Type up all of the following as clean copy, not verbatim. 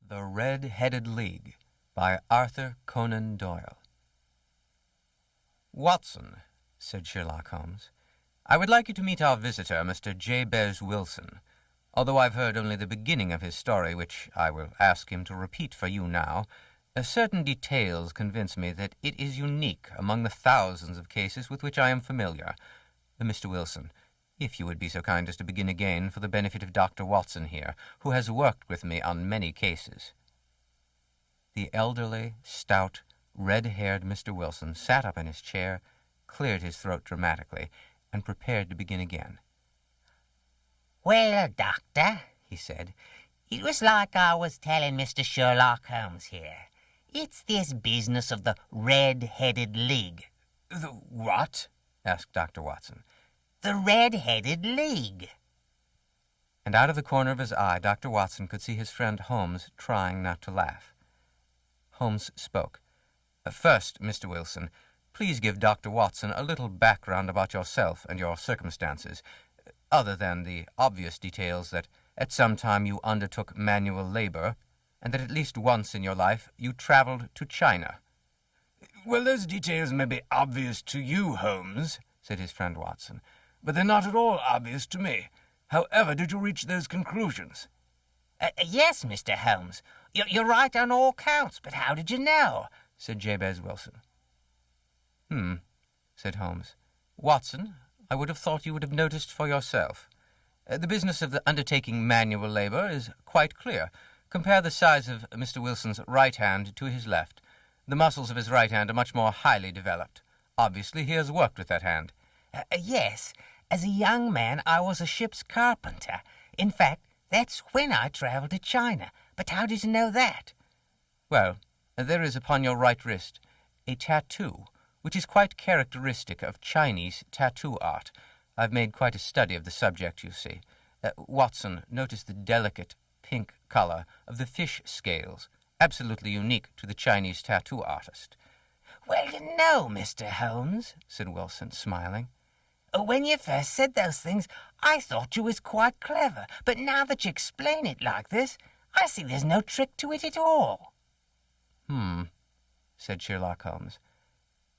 The Red-Headed League by Arthur Conan Doyle. Watson, said Sherlock Holmes, I would like you to meet our visitor, Mr. Jabez Wilson. Although I've heard only the beginning of his story, which I will ask him to repeat for you now, certain details convince me that it is unique among the thousands of cases with which I am familiar. Mr. Wilson, if you would be so kind as to begin again for the benefit of Dr. Watson here, who has worked with me on many cases. The elderly, stout, red-haired Mr. Wilson sat up in his chair, cleared his throat dramatically, and prepared to begin again. "Well, Doctor," he said, "it was like I was telling Mr. Sherlock Holmes here. It's this business of the Red-Headed League." "The what?" asked Dr. Watson. "The Red-Headed League." And out of the corner of his eye, Dr. Watson could see his friend Holmes trying not to laugh. Holmes spoke. "First, Mr. Wilson, please give Dr. Watson a little background about yourself and your circumstances, other than the obvious details that at some time you undertook manual labor, and that at least once in your life you traveled to China." "Well, those details may be obvious to you, Holmes," said his friend Watson, "but they're not at all obvious to me. However did you reach those conclusions?" "Yes, Mr. Holmes. You're right on all counts, but how did you know?" said Jabez Wilson. Said Holmes. "Watson, I would have thought you would have noticed for yourself. The business of the undertaking manual labor is quite clear. Compare the size of Mr. Wilson's right hand to his left. The muscles of his right hand are much more highly developed. Obviously, he has worked with that hand." "Yes. As a young man, I was a ship's carpenter. In fact, that's when I traveled to China. But how did you know that?" "Well, there is upon your right wrist a tattoo, which is quite characteristic of Chinese tattoo art. I've made quite a study of the subject, you see. Watson, notice the delicate pink color of the fish scales, absolutely unique to the Chinese tattoo artist." "Well, you know, Mr. Holmes," said Wilson, smiling, "when you first said those things, I thought you was quite clever. But now that you explain it like this, I see there's no trick to it at all." Said Sherlock Holmes.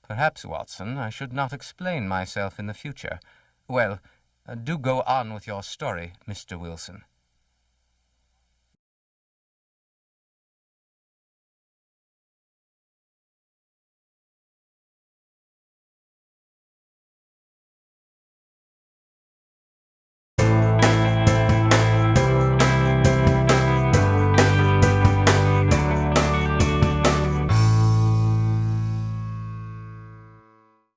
"Perhaps, Watson, I should not explain myself in the future. Well, do go on with your story, Mr. Wilson."